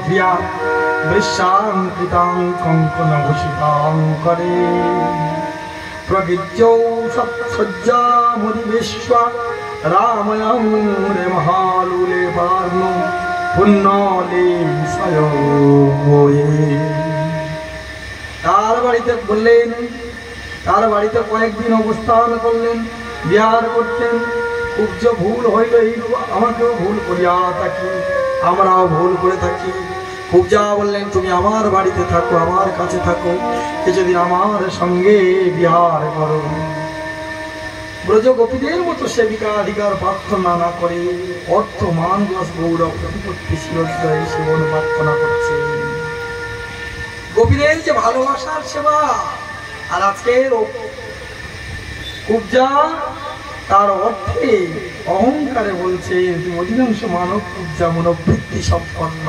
ধিয়া বৃষাং কৃতাং কঙ্কণ ভূষিতাং করে প্রগিজ্যৌ সৎসজ্জা মুদিবিশ্ব রাময়ং রে মহালুলে বার্ণ পুণ্যলে সয়োয়ে। তার বাড়িতে বললেন, তার বাড়িতে কয়েকদিন অবস্থান করলেন, বিহার করতেন। খুব যে ভুল হইল, এই আমাকেও ভুল করিয়া থাকি, আমরাও ভুল করে থাকি। খুব যা বললেন, তুমি আমার বাড়িতে থাকো, আমার কাছে থাকো, কিছুদিন আমার সঙ্গে বিহার করো। ব্রজ গোপীদের মতো সেবিকা অধিকার প্রার্থনা না করে অর্থ মান রস গৌরব প্রতিপত্তি শিরোদ্দয়ে সেবন প্রার্থনা করছে। গোপীদের যে ভালোবাসার সেবা, আর আজকের কুবজা তার অর্থে অহংকারে বলছে তুমি অধিকাংশ মানব কুবজা মনোবৃত্তি সম্পন্ন।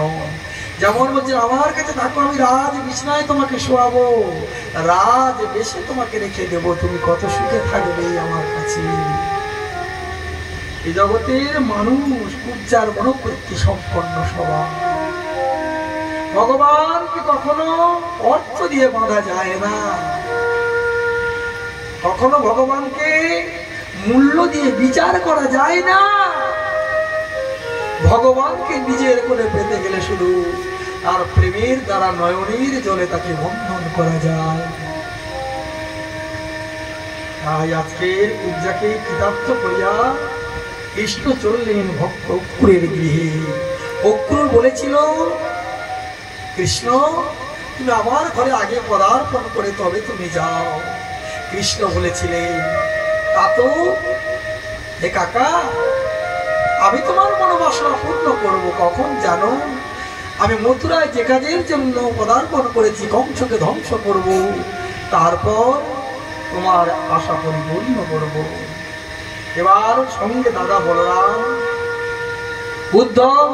যেমন বলছে আমার কাছে থাকো, আমি রাজ বিছনায় তোমাকে শোয়াবো, রাজ বেশে তোমাকে রেখে দেবো, তুমি কত সুখে থাকবে আমার কাছে। এই জগতের মানুষ কুবজার মনোবৃত্তি সম্পন্ন সবাই। ভগবানকে কখনো অর্থ দিয়ে বাঁধা যায় না, কখনো ভগবানকে মূল্য দিয়ে বিচার করা যায় না। ভগবানকে নিজের করে পেতে গেলে শুধু তার প্রেমের দ্বারা নয়নের জলে তাকে বন্ধন করা যায়। তাই আজকের কুবজাকে কৃতার্থ করিয়া কৃষ্ণ চললেন ভক্ত অক্রূরের গৃহে। অক্রূর বলেছিল, কৃষ্ণ তুমি আমার ঘরে আগে পদার্পণ করে তবে তুমি যাও। কৃষ্ণ বলেছিলেন, তা তো হে কাকা, আমি তোমার মনোবাসনা পূর্ণ করবো কখন জানো? আমি মথুরায় যে কাজের জন্য পদার্পণ করেছি, কংসকে ধ্বংস করব, তারপর তোমার আশা পরিপূর্ণ করব। এবার সঙ্গে দাদা বলরাম, উদ্ধব,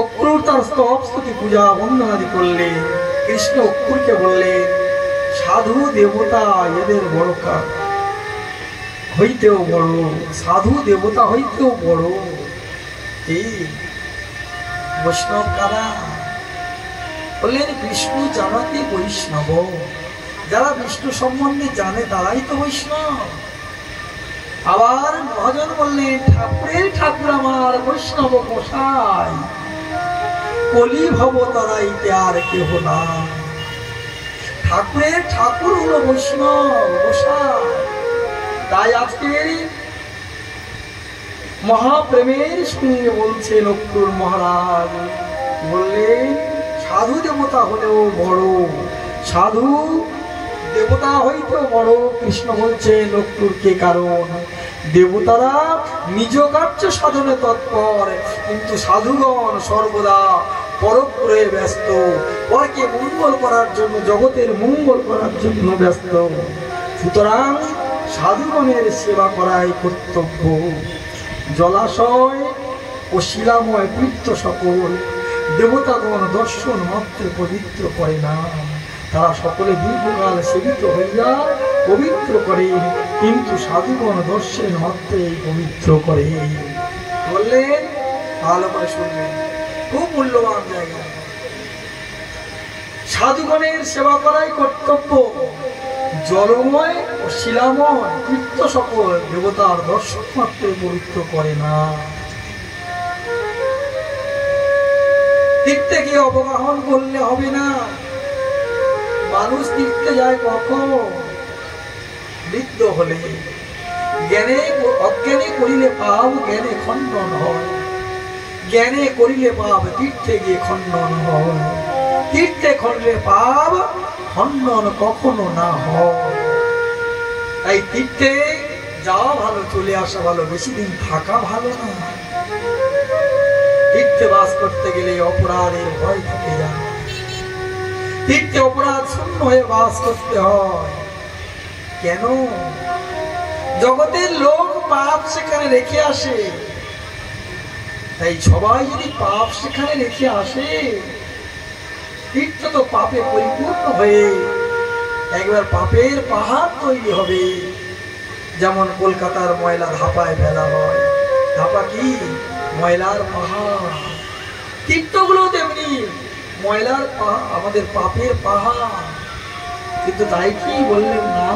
অক্রূর তার স্তব স্তুতি পূজা বন্দনাদি করলেন। কৃষ্ণ অক্রূরকে বললেন, সাধু দেবতা এদের বড় কাজ হইতেও বড়, সাধু দেবতা হইতেও বড়। এই বৈষ্ণব কারা? বললেন বিষ্ণু জানাতে বৈষ্ণব। যারা বিষ্ণু সম্বন্ধে জানে তারাই তো বৈষ্ণব। আবার মহাজন বললেন, ঠাকুরের ঠাকুর আমার বৈষ্ণব গোসাই, কলি ভব তারাইতে আর কেহ না। ঠাকুরের ঠাকুর হলো বৈষ্ণব গোসাই। তাই আজকে মহাপ্রেমের সঙ্গে বলছেন অক্রূর মহারাজ, বললেন সাধু দেবতা হলেও বড়, সাধু দেবতা হইতেও বড়। কৃষ্ণ বলছেন অক্রূরকে, কারণ দেবতারা নিজ কার্য সাধনে তৎপর, কিন্তু সাধুগণ সর্বদা পরোপরে ব্যস্ত, পরকে মঙ্গল করার জন্য, জগতের মঙ্গল করার জন্য ব্যস্ত। সুতরাং সাধুগণের সেবা করাই কর্তব্য। জলাশয় ও শিলাময় তীর্থ সকল দেবতাগণ দর্শন মাত্র পবিত্র করে না, তারা সকলে দীর্ঘকাল সেবিত হইয়া পবিত্র করে, কিন্তু সাধুগণ দর্শন মাত্রেই পবিত্র করে। বললেন, ভালো করে শুনবেন, খুব মূল্যবান জায়গা। সাধুগণের সেবা করাই কর্তব্য। জলময় ও শিলাময় তীর্থ সকল দেবতার দর্শন মাত্র পবিত্র করে না। তীর্থে গিয়ে অবগাহন করলে হবে না। মানুষ তীর্থে যায় কখন? বৃদ্ধ হলে। জ্ঞানে অজ্ঞানে করিলে পাপ জ্ঞানে খণ্ডন হয়, জ্ঞানে করিলে পাপ তীর্থে গিয়ে খণ্ডন হয়। তীর্থে করলে পাপ খণ্ডন কখনো না হয়। তাই তীর্থে যাওয়া ভালো, চলে আসা ভালো, বেশি দিন থাকা ভালো না। তীর্থে বাস করতে গেলে অপরাধের ভয় থেকে যায়। তীর্থে অপরাধ শূন্য হয়ে বাস করতে হয়। কেন? জগতের লোক পাপ সেখানে রেখে আসে। তাই সবাই যদি পাপ সেখানে রেখে আসে, তীর্থ তো পাপে পরিপূর্ণ হয়ে একবার পাপের পাহাড় তৈরি হবে। যেমন কলকাতার ময়লা ধাপায় ফেলা হয়। ধাপা কি? ময়লার পাহাড়। তীর্থগুলো তেমনি ময়লার আমাদের পাপের পাহাড়, কিন্তু তাই কি বললেন না,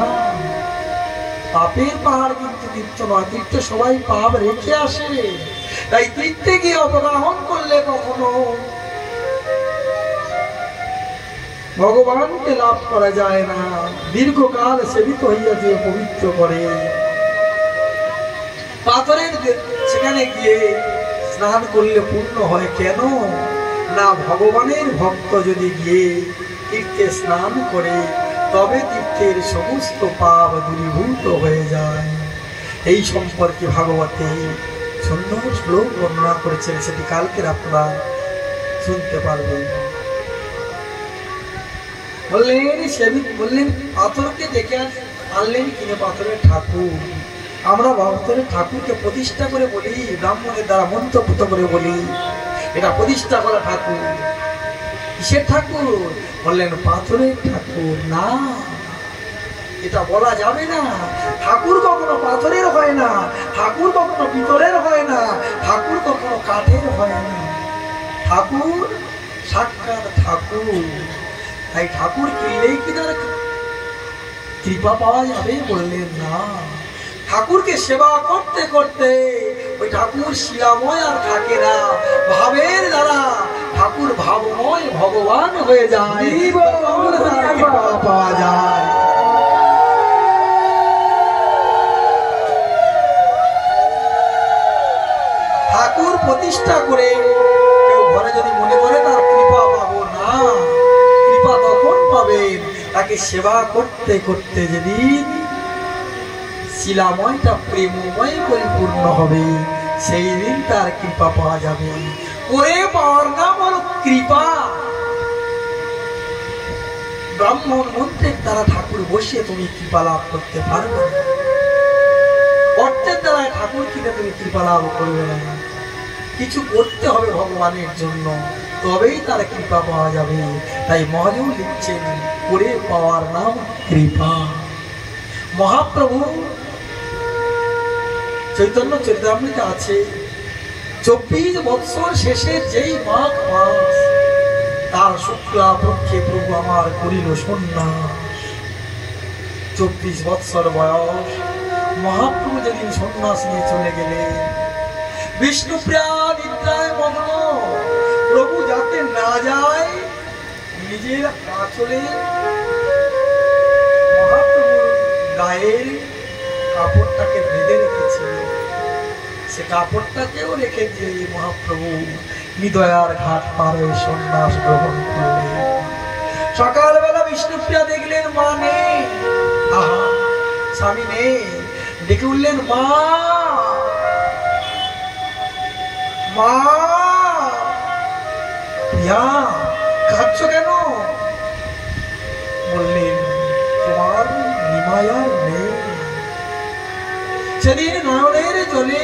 পাপের পাহাড় কিন্তু তীর্থ নয়। তীর্থ সবাই পাপ রেখে আসে, তাই তীর্থে গিয়ে অপগ্রহণ করলে কখনো ভগবানকে লাভ করা যায় না। দীর্ঘকাল সেবিত হইয়া যে পবিত্র করে, পাথরের সেখানে গিয়ে স্নান করলে পূর্ণ হয় কেন না, ভগবানের ভক্ত যদি গিয়ে তীর্থে স্নান করে তবে তীর্থের সমস্ত পাপ দূরীভূত হয়ে যায়। এই সম্পর্কে ভাগবতে সুন্দর শ্লোক বর্ণনা করেছেন, সেটি কালকের আপনারা শুনতে পারবেন। বললেন পাথরকে দেখে আনলেন কিনে পাথরের ঠাকুর। আমরা পাথরের ঠাকুরকে প্রতিষ্ঠা করে বলি, ব্রাহ্মণের দ্বারা মন্ত্রপুত করে বলি এটা প্রতিষ্ঠা করা ঠাকুর। কিসের ঠাকুর? বললেন পাথরের ঠাকুর। না, এটা বলা যাবে না। ঠাকুর কখনো পাথরের হয় না, ঠাকুর কখনো পিতলের হয় না, ঠাকুর কখনো কাঠের হয় না। ঠাকুর সাক্ষাৎ ঠাকুর। তাই ঠাকুর কিনলেই কি তার কৃপা পাওয়া যাবে? বললেন না। ঠাকুরকে সেবা করতে করতে ওই ঠাকুর শিলাময় আর থাকে না, ভাবের দ্বারা ঠাকুর ভাবময় ভগবান হয়ে যায়, কৃপা পাওয়া যায়। ঠাকুর প্রতিষ্ঠা করে কেউ ঘরে যদি মনে করে তার কৃপা পাবো না, কৃপা তখন পাবেন তাকে সেবা করতে করতে যেদিন শিলাময়টা প্রেমময় পরিপূর্ণ হবে, সেই দিন তার কৃপা পাওয়া যাবে। করে পাওয়ার নাম হল কৃপা। ব্রাহ্মণ মন্ত্রের দ্বারা ঠাকুর বসিয়ে তুমি কৃপা লাভ করতে পারবে না, অর্থের দ্বারা ঠাকুর কিনে তুমি কৃপা লাভ করবে না। কিছু করতে হবে ভগবানের জন্য, তবেই তার কৃপা পাওয়া যাবে। তাই মহাদেব লিখছেন করে পাওয়ার নাম কৃপা। মহাপ্রভু চৈতন্য চরিতামৃতে আছে 24 বৎসর শেষে যেই মাঘ মাস, তার শুক্লা পক্ষে প্রভু আমার করিল সন্ন্যাস। 24 বৎসর বয়স মহাপ্রভু যেদিন সন্ন্যাস নিয়ে চলে গেলেন, বিষ্ণুপ্রিয়া নিদ্রায় মগ্ন, প্রভু যাতে না যায় নিজের আঁচলে মহাপ্রভুর গায়ের কাপড়টাকে বেঁধে রেখেছিল। সে কাপড়টাকেও রেখে দিয়ে মহাপ্রভু হৃদয়ার ঘাট পার হয়ে সন্ন্যাস গ্রহণ করলেন। সকালবেলা বিষ্ণুপ্রিয়া দেখলেন মা নেই, আহা স্বামী নেই, ডেকে উঠলেন মা, মা প্রিয়া কাঁদছো কেন? বললেন তোমার নিমায়ার নেই। সেদিন নয়নের জলে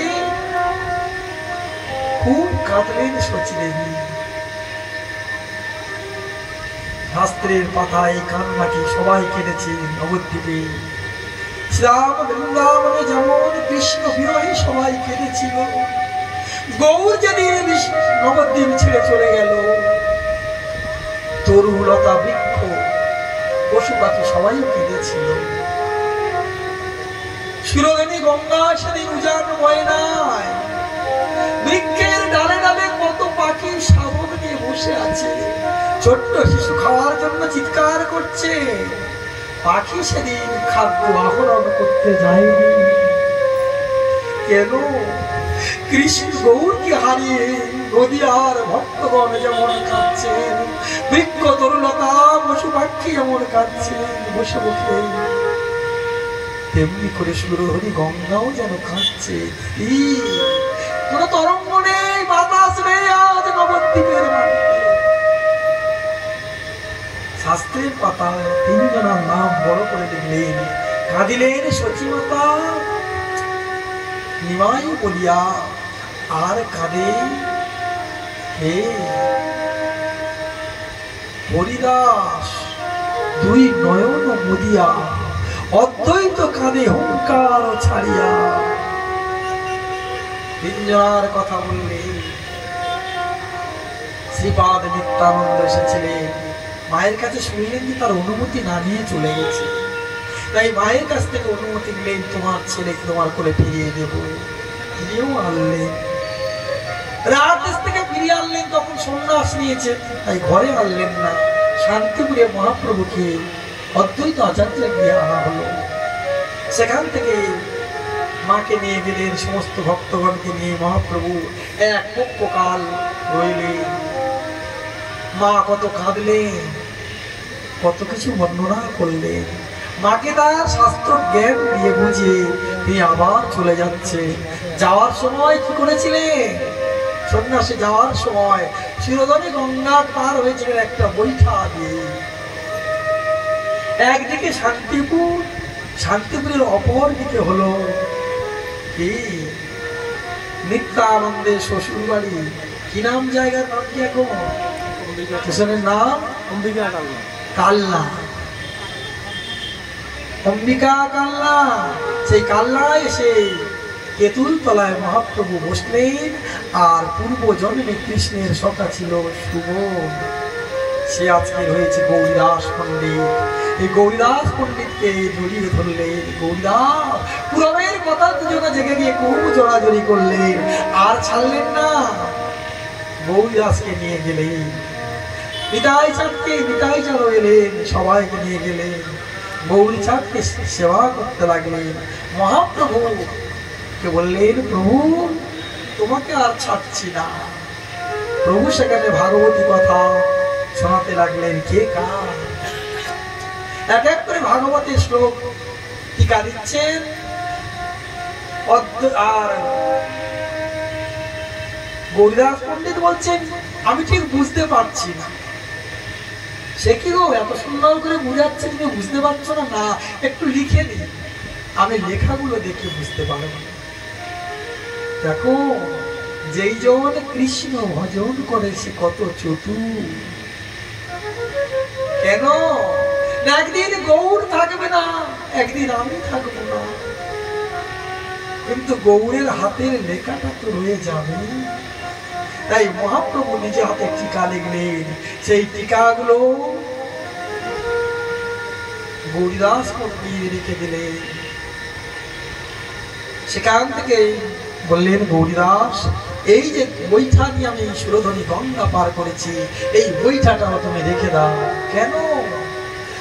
খুব কাঁদলেন শচীদেবী। শাস্ত্রের পাতায় কান্নাকে সবাই কেঁদেছে নবদ্বীপে। শ্রীরাম বৃন্দাবনে যেমন কৃষ্ণ বিরহী সবাই কেঁদেছিল, গৌর যেদিন নবদ্বীপ ছেড়ে চলে গেল, তরুলতা বৃক্ষ পশু পাখি সবাই কেঁদেছিল। সুরধনী গঙ্গা সেদিন উজান ময়নায়, বৃক্ষের ডালে ডালে কত পাখি শাবক নিয়ে বসে আছে, ছোট্ট শিশু খাওয়ার জন্য চিৎকার করছে। পাখি সেদিন খাদ্য আহরণ করতে যায়নি কেন? কৃষ্ণ গৌরকে হারিয়ে নদীয়ার ভক্তগণ যেমন কাঁদছেন, বৃক্ষ তরুলতা পশু পাখি যেমন কাঁদছেন বসে বসে, তেমনি করে সুরহরি গঙ্গাও যেন কাঁদছে। কোন তরঙ্গ নেই, বাতাস নেই আজ নবদ্বীপের মাটিতে। শাস্ত্রের পাতায় 3 জনের নাম বড় করে লিখলেন। কাঁদিলেন সচিমাতা নিমাই বলিয়া, আর কাঁদে হে হরিদাস 2 নয়ন মুদিয়া, অদ্বৈত কাঁদে হুঙ্কার ছাড়িয়া। 3 জনের কথা বললে শ্রীপাদ নিত্যানন্দ এসেছিলেন। মায়ের কাছে শুনলেন যে তার অনুমতি না নিয়ে চলে গেছে, তাই মায়ের কাছ থেকে অনুমতি নিলেন, তোমার ছেলেকে তোমার কোলে ফিরিয়ে দেব। ফিরিয়েও আনলেন, রাজদেশ থেকে ফিরিয়ে আনলেন, তখন সন্ন্যাস নিয়েছে, তাই ঘরে আনলেন না। শান্তিপুরে মহাপ্রভুকে অদ্বৈত আচার্যের গিয়ে আনা হলো। সেখান থেকে মাকে নিয়ে গেলেন, সমস্ত ভক্তগণকে নিয়ে মহাপ্রভু এক পক্ষকাল রইলেন। মা কত কাঁদলেন, কত কিছু বর্ণনা করলেন। মাকে তার শাস্ত্র জ্ঞান দিয়ে বুঝিয়ে তিনি আবার চলে যাচ্ছে। যাওয়ার সময় কি করেছিলেন? সন্ন্যাসে যাওয়ার সময় শিরোধনে গঙ্গা পার হয়েছিলেন একটা বৈঠা দিয়ে। একদিকে শান্তিপুর, শান্তিপুরের অপর দিকে হলো কি নিত্যানন্দের শ্বশুর বাড়ি। কি নাম জায়গার নাম কি এখন? স্টেশনের নাম অম্বিকা কাল্লা। অম্বিকা কাল্লা। সেই কাল্লায় এসে কেতুল তলায় মহাপ্রভু বসলেন। আর পূর্ব জন্মে কৃষ্ণের সখা ছিল সুবোধ, সে আজকে হয়েছে গৌরীদাস পণ্ডিত। এই গৌরীদাস পণ্ডিতকে জড়িয়ে ধরলেন। গৌরীদাস পুরবের কথা দুজনে জেগে গিয়ে খুব জড়াজড়ি করলেন, আর ছাড়লেন না। গৌরীদাসকে নিয়ে গেলেন, নিতাই চাঁদকে, নিতাই চাঁদ এলেন, সবাইকে নিয়ে গেলেন। গৌরী চাঁদকে সেবা করতে লাগলেন। মহাপ্রভু কে বললেন, প্রভু তোমাকে আর ছাড়ছি না। প্রভু সেখানে ভাগবতী কথা শোনাতে লাগলেন। কে কার এক এক করে ভাগবতের শ্লোক টিকা দিচ্ছেন। আর গৌরীদাস পণ্ডিত বলছেন, আমি ঠিক বুঝতে পারছি না। সে কি গো, এত সুন্দর করে বুঝাচ্ছে, তুমি বুঝতে পারছো না? না, একটু লিখে দিই, আমি লেখাগুলো দেখে বুঝতে পারবো। দেখো, যেই জন কৃষ্ণ ভজন করে সে কত চতুর। কেন? একদিন গৌর থাকবে না, একদিন আমি থাকবো না, কিন্তু গৌরের হাতের লেখাটা তো রয়ে যাবে। তাই মহাপ্রভু নিজে হাতে টিকা লিখলেন। সেই টিকাগুলো গৌরীদাস পণ্ডিত রেখে দিলেন। সেখান থেকে বললেন, গৌরীদাস এই যে বৈঠা নিয়ে আমি সুরধনী গঙ্গা পার করেছি, এই বৈঠাটাও তুমি রেখে দাও। কেন?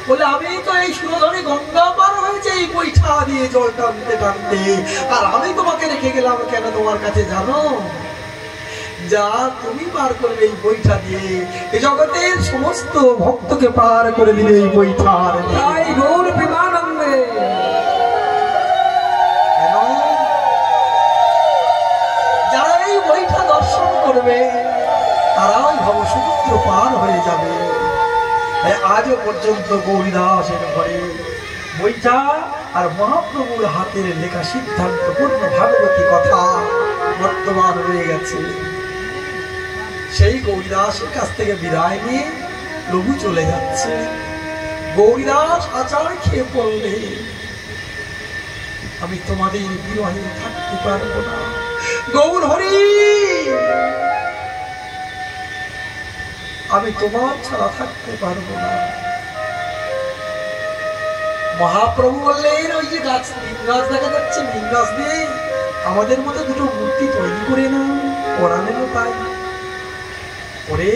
বলে, আমি তো এই সুরধনী গঙ্গা পার হয়েছে এই বৈঠা দিয়ে জল টানতে টানতে, আর আমি তোমাকে রেখে গেলাম কেন তোমার কাছে জানো? যা তুমি পার করবে এই বৈঠা দিয়ে, এই জগতের সমস্ত ভক্তকে পার করে দিলে এই বৈঠার। গৌর প্রেমানন্দে। কেন? যারা এই বৈঠা দর্শন করবে তারাই ভবসমুদ্র পার হয়ে যাবে। আজও পর্যন্ত গৌরীদাসের ঘরে বৈঠা আর মহাপ্রভুর হাতের লেখা সিদ্ধান্তপূর্ণ ভাগবতী কথা বর্তমান রয়ে গেছে। সেই গৌরীদাসের কাছ থেকে বিদায় নিয়ে প্রভু চলে যাচ্ছে। গৌরীদাস আচার খেয়ে পড়লে, আমি তোমাদের বিরহে থাকতে পারবো না। গৌর হরি, আমি তোমার ছাড়া থাকতে পারবো না। মহাপ্রভু বললেন, ওই যে গাছ, নিম গাছ দেখা যাচ্ছে, নিম গাছ দিয়ে আমাদের মতো দুটো মূর্তি তৈরি করে না। ওরা নিল তাই ওরে।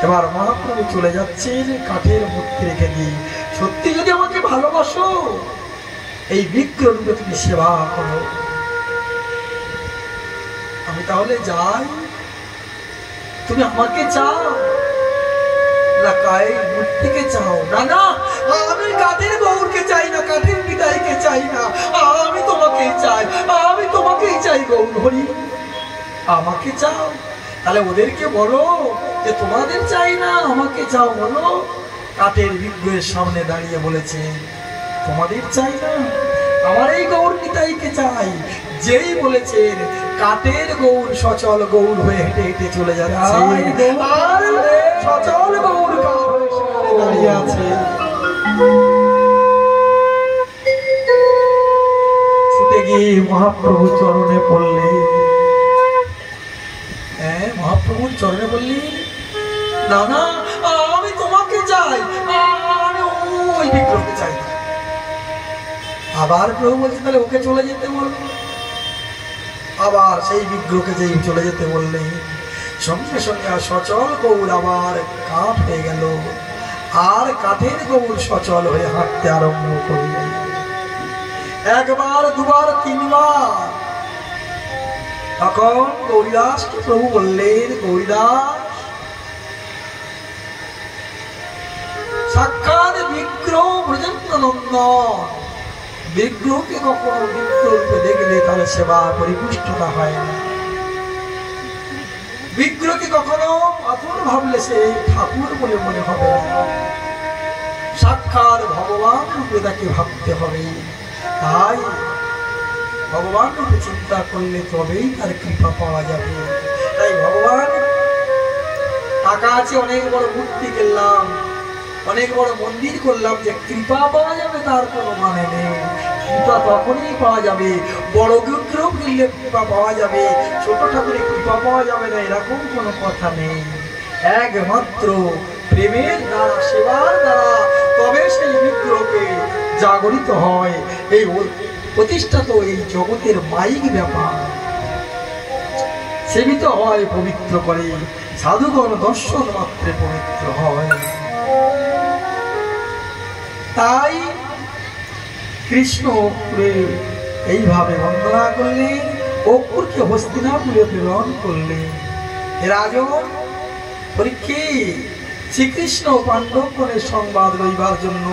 এবার মহাপ্রভু চলে যাচ্ছেন, কাঠের মূর্তি রেখে দিই। সত্যি যদি আমাকে ভালোবাসো, এই বিগ্রহ রূপে তুমি সেবা করো। আমি তাহলে যাই, তুমি আমাকে চাও না মূর্তিকে চাও? না না, আমি কাঠের গৌরকে চাই না, কাঠের বিদায়কে চাই না, আমি তোমাকেই চাই, আমি তোমাকেই চাই গৌর হরি। আমাকে চাও? তাহলে ওদেরকে বলো যে তোমাদের চাই না, আমাকে চাও। বলো। কাঠের বিগ্রহের সামনে দাঁড়িয়ে বলেছে, তোমাদের চাই না, আমার এই গৌর নিতাইকে চাই। যেই বলেছেন, কাঠের গৌর সচল গৌর হয়ে হেঁটে হেঁটে চলে যাচ্ছে, আর সচল গৌর দাঁড়িয়ে আছে। ছুটে গিয়ে মহাপ্রভু চরণে পড়লে, মহাপ্রভুর চরণে বললেন, না না, আমি তোমাকে চাই, আমি ওই বিগ্রহকে চাই। আবার প্রভু বলছে তাহলে ওকে চলে যেতে বলবো। আবার সেই বিগ্রহকে যেই চলে যেতে বললে সঙ্গে সঙ্গে সচল গৌর আবার কাঠ হয়ে গেল, আর কাঠের গৌর সচল হয়ে হাঁটতে আরম্ভ করলেন। একবার, দুবার, তিনবার। তখন গৌরীদাসকে প্রভু বললেন, গৌরীদাস সাক্ষাৎ বিগ্রহ ব্রজেন্দ্র নন্দন, বিগ্রহকে কখনো বিগ্রহ রূপে দেখলে তাহলে সেবা পরিপুষ্টতা হয় না। বিগ্রহকে কখনো পাথর ভাবলে সে ঠাকুর বলে মনে হবে না। সাক্ষাৎ ভগবান রূপে তাকে ভাবতে হবে। তাই ভগবান রূপে চিন্তা করলে তবেই তার কৃপা পাওয়া যাবে। তাই ভগবান টাকা আছে, অনেক বড় মূর্তি কিনলাম, অনেক বড় মন্দির করলাম, যে কৃপা পাওয়া যাবে তার কোনো মানে নেই। কৃপা তখনই পাওয়া যাবে, বড় বিগ্রহ কিনলে কৃপা পাওয়া যাবে, ছোট ঠাকুরে কৃপা পাওয়া যাবে না, এরকম কোনো কথা নেই। একমাত্র প্রেমের দ্বারা, সেবার দ্বারা তবে সেই বিগ্রহকে জাগরিত হয়। এই প্রতিষ্ঠা তো এই জগতের মাইক ব্যাপার, সেবিত হয়, পবিত্র করে, সাধুগণ দর্শন মাত্রে পবিত্র হয়। তাই কৃষ্ণ অক্রুরে এইভাবে বন্দনা করলেন, অক্রুরকে হস্তিনাপুরে প্রেরণ করলেন। রাজন পরীক্ষিত শ্রীকৃষ্ণ পাণ্ডবগণের সংবাদ লইবার জন্য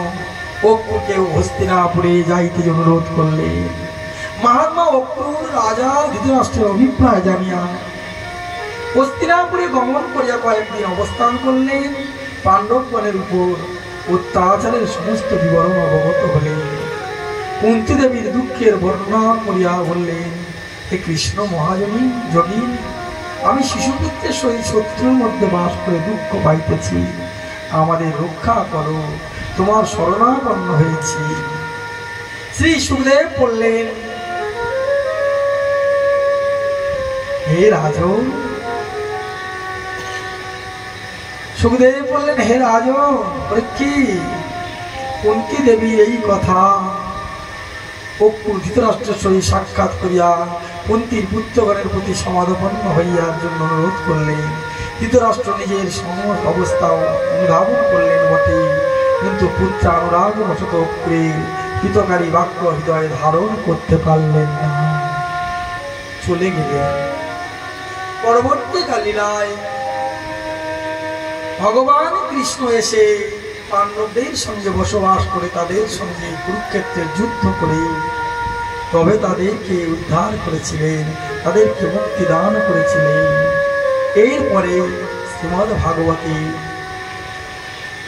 অক্রুরকে হস্তিনাপুরে যাইতে অনুরোধ করলেন। মহাত্মা অক্রুর রাজা ধৃতরাষ্ট্রের অভিপ্রায় জানিয়া হস্তিনাপুরে গমন করিয়া কয়েকদিন অবস্থান করলেন। পাণ্ডবগণের উপর অত্যাচারের সমস্ত বিবরণ অবগত হলেন। কুন্তী দেবীর দুঃখের বর্ণনা করিয়া বললেন, হে কৃষ্ণ মহাজনী যোগী, আমি শিশুপুত্রের সহিত শত্রুর মধ্যে বাস করে দুঃখ পাইতেছি, আমাদের রক্ষা করো, তোমার শরণাপন্ন হয়েছি। শ্রী সুখদেব বললেন, হে রাজন, সুখদেব বললেন, হে রাজন পরীক্ষিত, কুন্তী দেবীর এই কথা অক্রুর ধৃতরাষ্ট্রের সহিত সাক্ষাৎ করিয়া কুন্তীর পুত্রগণের প্রতি সমাধাপন্ন হইয়ার জন্য অনুরোধ করলেন। ধৃতরাষ্ট্র নিজের সমস্ত অবস্থা অনুধাবন করলেন বটে, কিন্তু পুত্র অনুরাগ বশত অক্রুরের হিতকারী বাক্য হৃদয়ে ধারণ করতে পারলেন না, চলে গেলেন। পরবর্তীকালীনায় ভগবান কৃষ্ণ এসে পাণ্ডবদের সঙ্গে বসবাস করে তাদের সঙ্গে কুরুক্ষেত্রের যুদ্ধ করে তবে তাদেরকে উদ্ধার করেছিলেন, তাদেরকে মুক্তি দান করেছিলেন। এরপরে শ্রীমদ্ ভাগবতী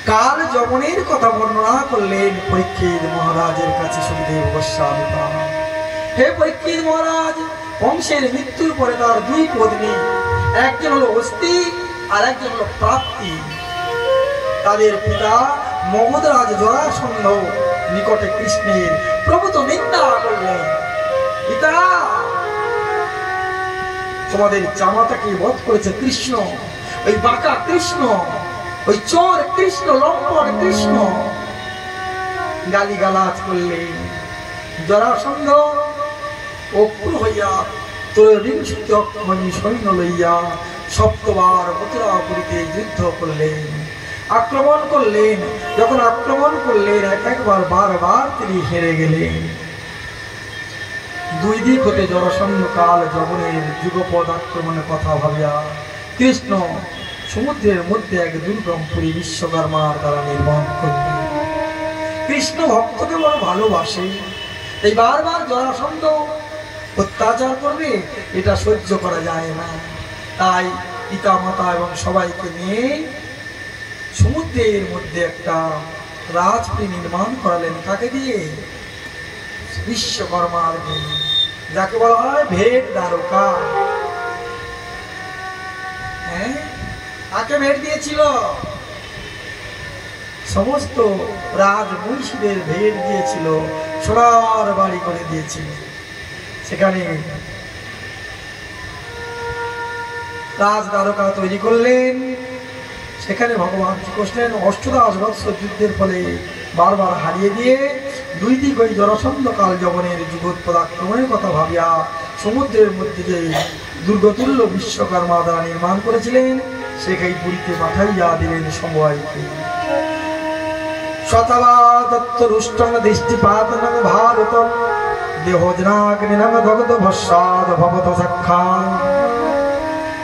কাল যমনের কথা বর্ণনা করলেন পরীক্ষিত মহারাজের কাছে সুখদেব গোস্বামী। হে পরীক্ষিত মহারাজ, বংশের মৃত্যুর পরে তার দুই পত্নী, একজন হলো অস্তি আর একজন হলো প্রাপ্তি। তাদের পিতা মগধরাজ জরাসন্ধ নিকটে কৃষ্ণের প্রভূত নিন্দা করলেন, পিতা তোমাদের জামাতাকে বধ করেছে কৃষ্ণ, ওই বাঁকা কৃষ্ণ, ওই চোর কৃষ্ণ, লম্পট কৃষ্ণ, গালিগালাজ করলেন। জরাসন্ধ অক্রুর হইয়া ত্রয়োবিংশতি অক্ষমণি সৈন্য লইয়া সপ্তবার মথুরাপুরীতে যুদ্ধ করলেন, আক্রমণ করলেন। যখন আক্রমণ করলেন একবার বারবার তিনি হেরে গেলেন। দুই দিক হতে জরাসন্ধ কাল যবনের যুগপদ আক্রমণের কথা ভাবিয়া কৃষ্ণ সমুদ্রের মধ্যে এক দুর্গম পুরী বিশ্বকর্মার দ্বারা নির্মাণ করলেন। কৃষ্ণ ভক্তকে বড় ভালোবাসে, এই বারবার জরাসন্ধ অত্যাচার করবে, এটা সহ্য করা যায় না। তাই পিতা মাতা এবং সবাইকে নিয়ে সমুদ্রের মধ্যে একটা রাজপুরী নির্মাণ করালেন। কাকে দিয়ে? বিশ্বকর্মার দিয়ে, যাকে বলা হয় ভেট দ্বারকা। হ্যাঁ, কাকে ভেট দিয়েছিল? সমস্ত রাজ মহিষীদের ভেট দিয়েছিল, সোনার বাড়ি করে দিয়েছিল। সেখানে রাজ দ্বারকা তৈরি করলেন, সেখানে ভগবান শ্রীকৃষ্ণের অষ্টদাশ বৎসর যুদ্ধের ফলে বারবার হারিয়ে দিয়ে দুই দিক ওই জরাসন্ধ কাল যবনের যুগোৎপদ আক্রমণের কথা ভাবিয়া সমুদ্রের মধ্যে যে দুর্গতুল্য বিশ্বকর্মা দ্বারা নির্মাণ করেছিলেন সেখানে পুরীতে পাঠাইয়া দিলেন সমবায়কে। শতবাদত্তরুষ্টং দৃষ্টিপাতনং ভারতম দেহজনাগ্নিনং দগ্ধ ভস্মাদ ভবত সাক্ষাৎ।